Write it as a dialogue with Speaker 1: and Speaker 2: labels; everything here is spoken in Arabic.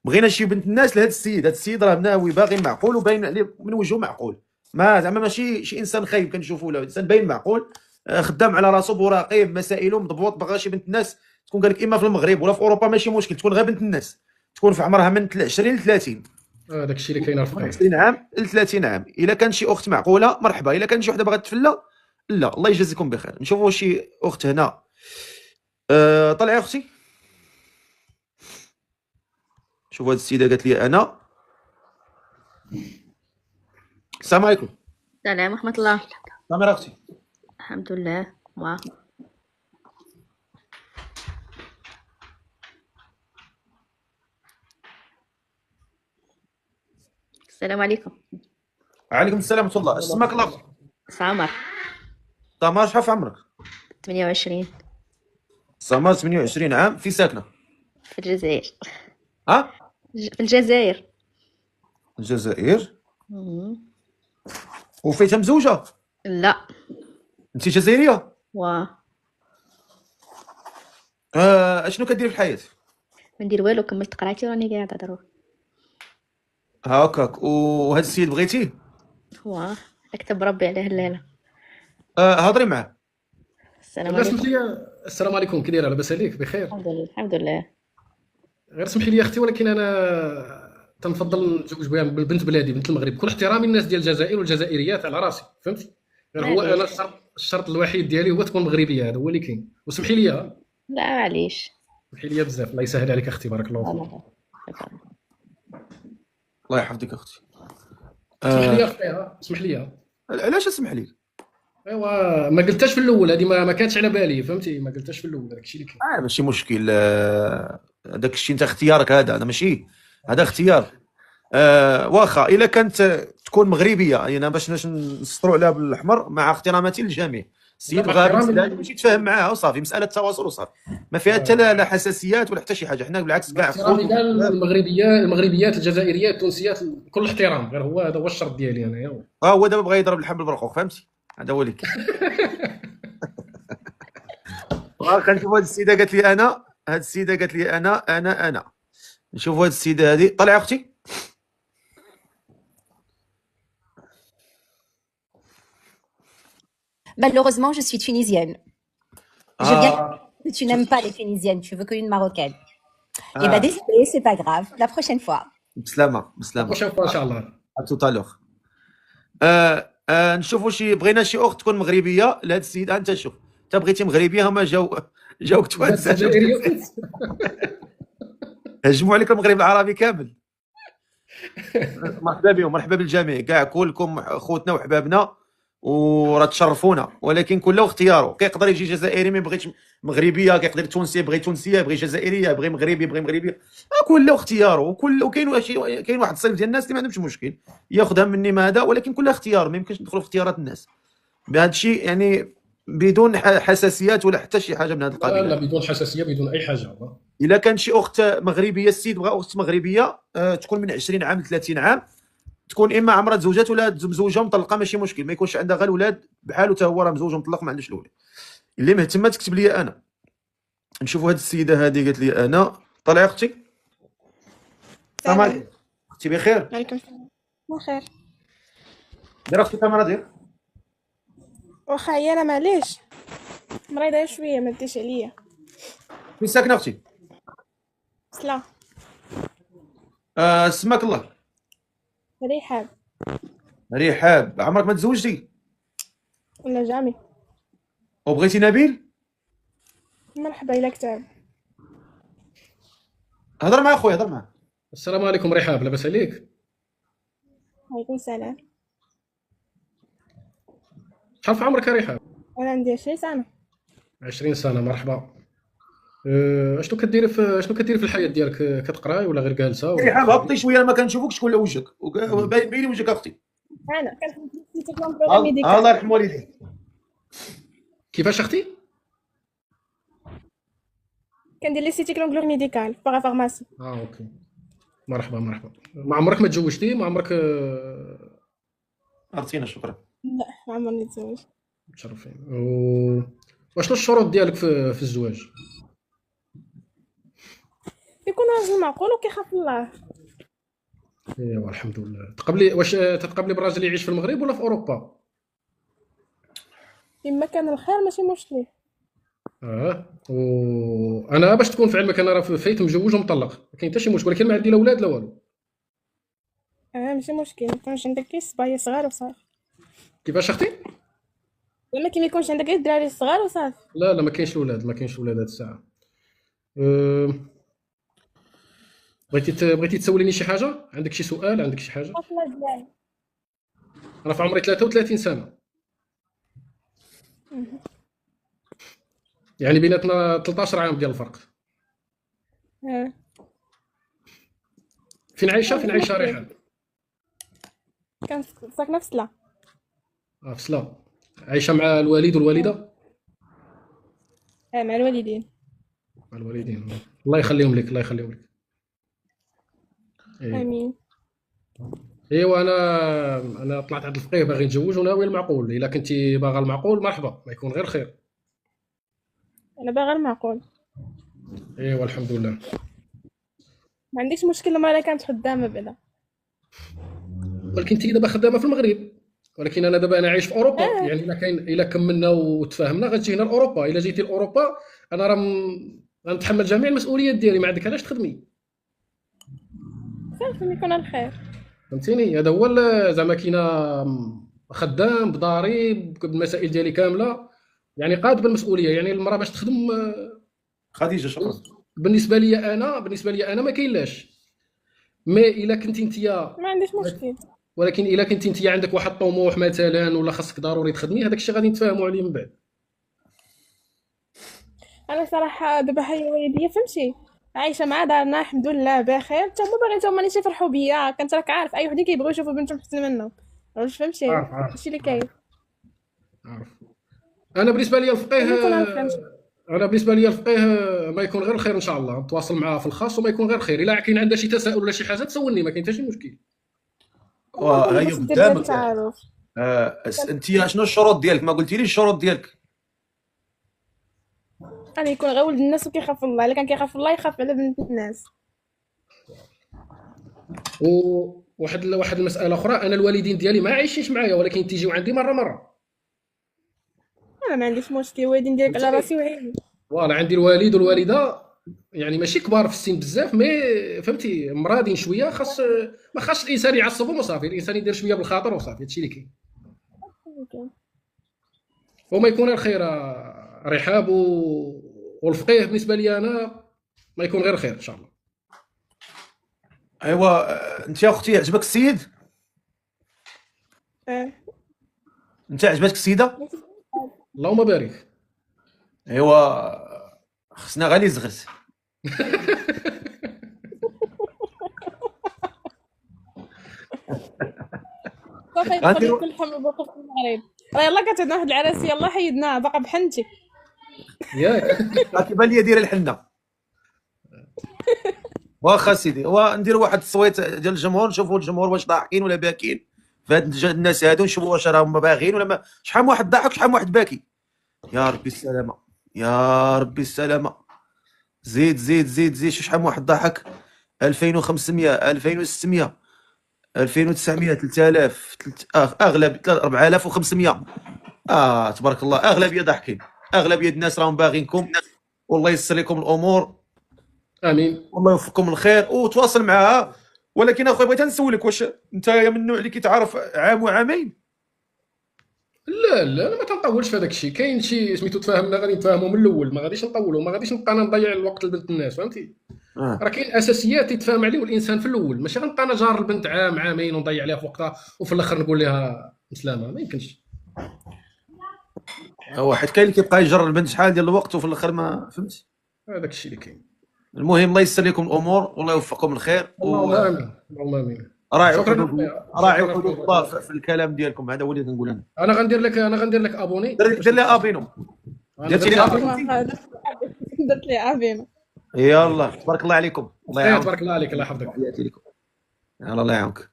Speaker 1: بغينا شي بنت الناس لهذا السيد. هذا السيد راه ناوي باغي معقول وباين عليه من وجهه معقول، ما زعما ماشي شي انسان خايب كنشوفوا له، انسان باين معقول، خدام على راسو مراقب مسائله مضبوط. باغا شي بنت الناس تكون قال لك اما في المغرب ولا في اوروبا ماشي مشكل، تكون غير بنت الناس، تكون في عمرها من 20 ل 30،
Speaker 2: داك الشيء اللي كاين
Speaker 1: من
Speaker 2: الفقيه.
Speaker 1: 20 عام ل 30 عام. الا كان شي اخت معقوله مرحبا، الا كان شي وحده باغا تفلا لا، الله يجازيكم بخير. نشوفوا شي اخت هنا. طلعي اختي. شوف هذه السيده قالت لي انا. السلام عليكم.
Speaker 3: السلام ورحمة الله.
Speaker 1: كاميرا اختي.
Speaker 3: الحمد لله. واه. السلام عليكم.
Speaker 1: وعليكم السلام ورحمه الله. اسمك الله؟
Speaker 3: سمر.
Speaker 1: سمر. شحال في عمرك؟
Speaker 3: 28
Speaker 1: سمر 28 عام. في ساكنه؟
Speaker 3: في الجزائر.
Speaker 1: ها؟
Speaker 3: في الجزائر.
Speaker 1: الجزائر.
Speaker 3: مم.
Speaker 1: وفيتها مزوجه؟
Speaker 3: لا.
Speaker 1: انت جزائريه؟
Speaker 3: واه.
Speaker 1: اشنو كديري في الحياه؟
Speaker 3: ما ندير والو، كملت قرايتي وراني قاعدة دروك.
Speaker 1: هاكاك. وهذا السيد بغيتيه؟
Speaker 3: واه. اكتب ربي عليه الليلة.
Speaker 1: هضري معاه.
Speaker 3: السلام
Speaker 2: لا سمح
Speaker 3: عليكم.
Speaker 2: لي. السلام عليكم، كي دايره؟ لاباس عليك؟ بخير.
Speaker 3: الحمد لله الحمد لله.
Speaker 2: غير سمحي لي اختي، ولكن انا تنفضل نتزوج بها بنت بلادي، بنت المغرب، كل احترامي للناس ديال الجزائر والجزائريات على راسي، فهمتي؟ غير هو
Speaker 3: معليش.
Speaker 2: انا الشرط الوحيد ديالي هو تكون مغربيه، هذا هو اللي كاين. وسمحي لي،
Speaker 3: لا معليش.
Speaker 2: سمحي لي بزاف، الله يسهل عليك اختي، بارك الله فيك.
Speaker 3: الله. شكرا.
Speaker 1: الله يحفظك اختي.
Speaker 2: اسمح لي اختي، اسمح لي.
Speaker 1: علاش اسمح لي؟
Speaker 2: ايوا ما قلتهاش في الاول، هذه ما كانتش على بالي، فهمتي؟ ما قلتهاش في الاول، هذاك الشيء اللي كاين.
Speaker 1: ماشي مشكل. داك الشيء انت اختيارك، هذا ماشي، هذا اختيار. واخا الا كانت تكون مغربيه، يعني انا باش نسطروا عليها بالاحمر، مع احتراماتي للجميع. السيد
Speaker 2: مع
Speaker 1: بغى بنت
Speaker 2: احترامي
Speaker 1: بلاد ماشي يتفاهم معاها وصافي، مساله تواصل وصافي، ما فيها حتى لا حساسيات ولا حتى شي حاجه. حنا بالعكس
Speaker 2: مع
Speaker 1: كاع
Speaker 2: احترامي
Speaker 1: خوت
Speaker 2: كاع
Speaker 1: وشباب.
Speaker 2: المغربيات الجزائريات التونسيات، كل احترام، غير هذا هو الشرط ديالي انايا.
Speaker 1: هو دابا بغى يضرب الحبل بالبرقوق، فهمتي؟ هذا هو اللي كاين. واخا نشوف هذه السيده قالت لي انا. هذه السيده قالت لي انا نشوف هذه السيده هذه. طلعي اختي.
Speaker 4: Malheureusement, je suis tunisienne. Je viens que tu n'aimes pas les tunisiennes, tu veux qu'une marocaine. Eh ben désolé, c'est pas grave. La prochaine fois.
Speaker 1: بسلامه بسلامه.
Speaker 2: واش ان شاء الله.
Speaker 1: توتالوغ. نشوفوا شي، بغينا شي اخت تكون مغربيه لهذا السيد. انت شوف، انت بغيتي مغربيه، هما جاوك توانسه، هجموا عليك المغرب العربي كامل. مرحبا بهم، مرحبا بالجميع كاع، كلكم خوتنا وحبابنا وراه تشرفونا، ولكن كله اختياره. كيقدر يجي جزائري ما بغيتش مغربيه، كيقدر تونسي بغي تونسيه، بغي جزائريه، بغي مغربي بغي مغربيه، كله اختياره. وكاين واحد الصنف ديال الناس اللي ما عندهمش مشكل ياخذها مني ما هذا، ولكن كلها اختيار، ما يمكنش ندخلوا في اختيارات الناس بهذا الشيء، يعني بدون حساسيات ولا حتى شي حاجه من هذا القبيل.
Speaker 2: لا بدون حساسيه، بدون اي حاجه.
Speaker 1: الا كان شي اخت مغربيه، السيد بغى اخت مغربيه تكون من 20 عام ل 30 عام، تكون اما عمرها تزوجات ولا مزوجه مطلقه، ماشي مشكل، ما يكونش عندها غير اولاد بحاله، حتى هو راه مزوج ومطلق ما عندوش الاولاد. اللي مهتمه تكتب لي انا. نشوفوا هذه السيده هذه قالت لي انا. طلعي اختي. السلام عليكم. اختي بخير؟
Speaker 5: وعليكم السلام. بخير.
Speaker 1: دير اختي الكاميرا دير.
Speaker 5: واخا هي انا معليش مريضه شويه، ما ديش عليا.
Speaker 1: فين ساكنه اختي؟
Speaker 5: سلا.
Speaker 1: سماك الله.
Speaker 5: رحاب.
Speaker 1: رحاب. عمرك ما تزوجتي؟
Speaker 5: ولا جامي.
Speaker 1: وبغيتي نبيل؟
Speaker 5: مرحبا الى كتاب.
Speaker 1: هضر مع خويا، هضر معاه.
Speaker 2: السلام عليكم رحاب، لاباس عليك؟
Speaker 5: وعليكم السلام.
Speaker 2: شحال في عمرك يا رحاب؟
Speaker 5: انا عندي 20 سنه.
Speaker 2: 20 سنه، مرحبا. اشنو كديري في الحياه ديالك؟ كتقراي ولا غير جالسه؟
Speaker 1: رحاب هبطي شويه، ما كنشوفكش كل وجهك، باين وجهك اختي.
Speaker 5: انا كنخدم في السيتي كلون ميديكال.
Speaker 1: الله يرحم والديك.
Speaker 2: كيفاش اختي؟
Speaker 5: كندير لي سيتي كلون ميديكال باغا فارماسي.
Speaker 2: اوكي. مرحبا. ما عمرك ما تزوجتي؟ ما عمرك
Speaker 1: عرفتينا، شكرا.
Speaker 5: لا ما عمرني نتزوج.
Speaker 2: متشرفين. واشنو الشروط ديالك في الزواج؟
Speaker 5: كيكون راجل معقول وكيخاف الله.
Speaker 2: ايوا الحمد لله. تقبلي واش تتقبلي بالراجل يعيش في المغرب ولا في اوروبا؟
Speaker 5: اما كان الخير ماشي مشكل.
Speaker 2: وانا باش تكون في علمك انا راه فايت مجوج ومطلق، ما كاين حتى شي مشكل، ولكن ما عندي لا اولاد لا والو.
Speaker 5: ماشي مشكل، ما يكونش عندك غير صبايا صغار وصافي.
Speaker 2: كيفاش اختي؟
Speaker 5: زعما كي ما يكونش عندك غير الدراري الصغار وصافي.
Speaker 2: لا لا، ما كاينش الاولاد، ما كاينش الاولاد هاد الساعه. أه... بغيتي تسوليني شي حاجه؟ عندك شي سؤال؟ عندك شي حاجه؟
Speaker 5: اصلا ديالي
Speaker 2: انا في عمري 33 سنه، يعني بيناتنا 13 عام ديال الفرق. فين عايشه ريحان؟
Speaker 5: كان ساكنه في سلا.
Speaker 2: في سلا. عايشه مع الوالد والوالده؟
Speaker 5: مع الوالدين.
Speaker 2: مع الوالدين، الله يخليهم لك، الله يخليهم لك.
Speaker 5: امين.
Speaker 2: ايوا انا طلعت عند الفقيه باغي نتزوج وناوي المعقول، الا كنتي باغا المعقول مرحبا، ما يكون غير خير.
Speaker 5: انا باغا المعقول.
Speaker 2: ايوا الحمد لله.
Speaker 5: ما عنديش مشكل لما انا كانت خدامه بعدا.
Speaker 2: ولكن انت دابا خدامه في المغرب، ولكن انا دابا عايش في اوروبا. يعني الا كملنا وتفاهمنا غتجي هنا لاوروبا. الا جيتي لاوروبا انا راه غنتحمل جميع المسؤوليات ديالي، ما عندك علاش تخدمي.
Speaker 5: صافي يكون الخير.
Speaker 2: فهمتيني؟ هذا هو زعما كاينه خدام بضريب بالمسائل ديالي كامله، يعني قاد بالمسؤوليه. يعني المراه باش تخدم
Speaker 1: خديجه شكرا.
Speaker 2: بالنسبه لي انا ما كاينلاش. مي الا كنتي انت
Speaker 5: ما عنديش مشكل.
Speaker 2: ولكن الا كنتي انت عندك واحد الطموح مثلا ولا خاصك ضروري تخدمي، هذاك الشيء غادي نتفاهموا عليه من بعد.
Speaker 5: انا صراحه دابا هي والديا فهمتي عايشه مع دارنا الحمد لله بخير، حتى هما باغيين هما اللي يفرحوا بيا. كنت راك عارف اي وحدين كيبغيو يشوفوا بنتهم احسن منهم، واش فهمتي؟
Speaker 2: عارف.
Speaker 5: هادشي اللي كاين.
Speaker 2: عارف. انا بالنسبه لي الفقيه ما يكون غير الخير ان شاء الله. نتواصل معاه في الخاص وما يكون غير خير. الا كاين عندها شي تساؤل ولا شي حاجه تسولني، ما كاين حتى شي مشكل.
Speaker 1: وهي قدامك. انت شنو الشروط ديالك؟ ما قلتيليش الشروط ديالك.
Speaker 5: انا يكون غير ولد الناس وكيخاف الله. الا كان كيخاف الله يخاف على بنت الناس.
Speaker 2: واحد المساله اخرى، انا الوالدين ديالي ما عايشينش معايا، ولكن تيجيو عندي مره.
Speaker 5: انا ما عنديش مشكل، الوالدين ديالك على راسي وعيني.
Speaker 2: فوالا عندي الوالد والوالده، يعني ماشي كبار في السن بزاف، مي فهمتي مرادين شويه. ما خاصش الانسان يعصبهم وصافي، الانسان يدير شويه بالخاطر وصافي. هادشي اللي كاين. وما يكون الخير رحاب والفقيه بالنسبه لي انا ما يكون غير خير ان شاء الله.
Speaker 1: ايوا انت يا اختي عجبك السيد؟ انت عجبتك السيده؟
Speaker 2: اللهم بارك.
Speaker 1: ايوا خصنا غير اللي زغرت.
Speaker 5: صافي يدخل كل حمل بوقف في المغرب. راه يلاه كتعدنا واحد العراس يلاه حيدناها باقا بحنتي.
Speaker 1: ياك كيبان لي دايره الحنه. واخا سيدي، ندير واحد التصويت ديال الجمهور، نشوفوا الجمهور واش ضاحكين ولا باكين في هاد الناس هادو، نشوفوا واش راهم باغيين ولا ما. شحال من واحد ضاحك شحال من واحد باكي. يا ربي السلامه، يا ربي السلامه. زيد زيد زيد زيد. شحال من واحد ضاحك؟ 2500 2600 2900 3000 اغلب 4500. تبارك الله. اغلبيه ضاحكين، اغلبيه الناس راهم باغينكم، والله ييسر لكم الامور.
Speaker 2: امين.
Speaker 1: والله يوفقكم الخير وتواصل معها. ولكن اخويا بغيت نسولك، واش انت من النوع اللي كيتعرف عام وعامين؟
Speaker 2: لا انا ما تنطولش في هذاك الشيء. كاين شي سميتو تفاهمنا غادي نتفاهموا من الاول، ما غاديش نطولوا، ما غاديش نبقى انا نضيع الوقت لبنت الناس. فهمتي؟ راه كاين اساسيات يتفاهم عليه الانسان في الاول، ماشي غنبقى انا جار البنت عام عامين ونضيع عليها في وقتها وفي الاخر نقول لها مسلامه. ما يمكنش.
Speaker 1: واحد كاين اللي كيبقى يجر البنت شحال ديال الوقت وفي الاخر ما فهمتش.
Speaker 2: هذاك الشيء اللي كاين.
Speaker 1: المهم الله ييسر لكم الامور والله يوفقكم الخير.
Speaker 2: اللهم امين. اللهم امين.
Speaker 1: راعيوا حدود الله في الكلام ديالكم. هذا هو اللي كنقول انا.
Speaker 2: انا غندير لك ابوني.
Speaker 1: دير لي ابينو. درتي لي ابينو.
Speaker 5: درت لي ابينو.
Speaker 1: يلا تبارك الله عليكم.
Speaker 2: الله يعاونك. تبارك الله عليك. الله يحفظك.
Speaker 1: يلا الله يعاونك.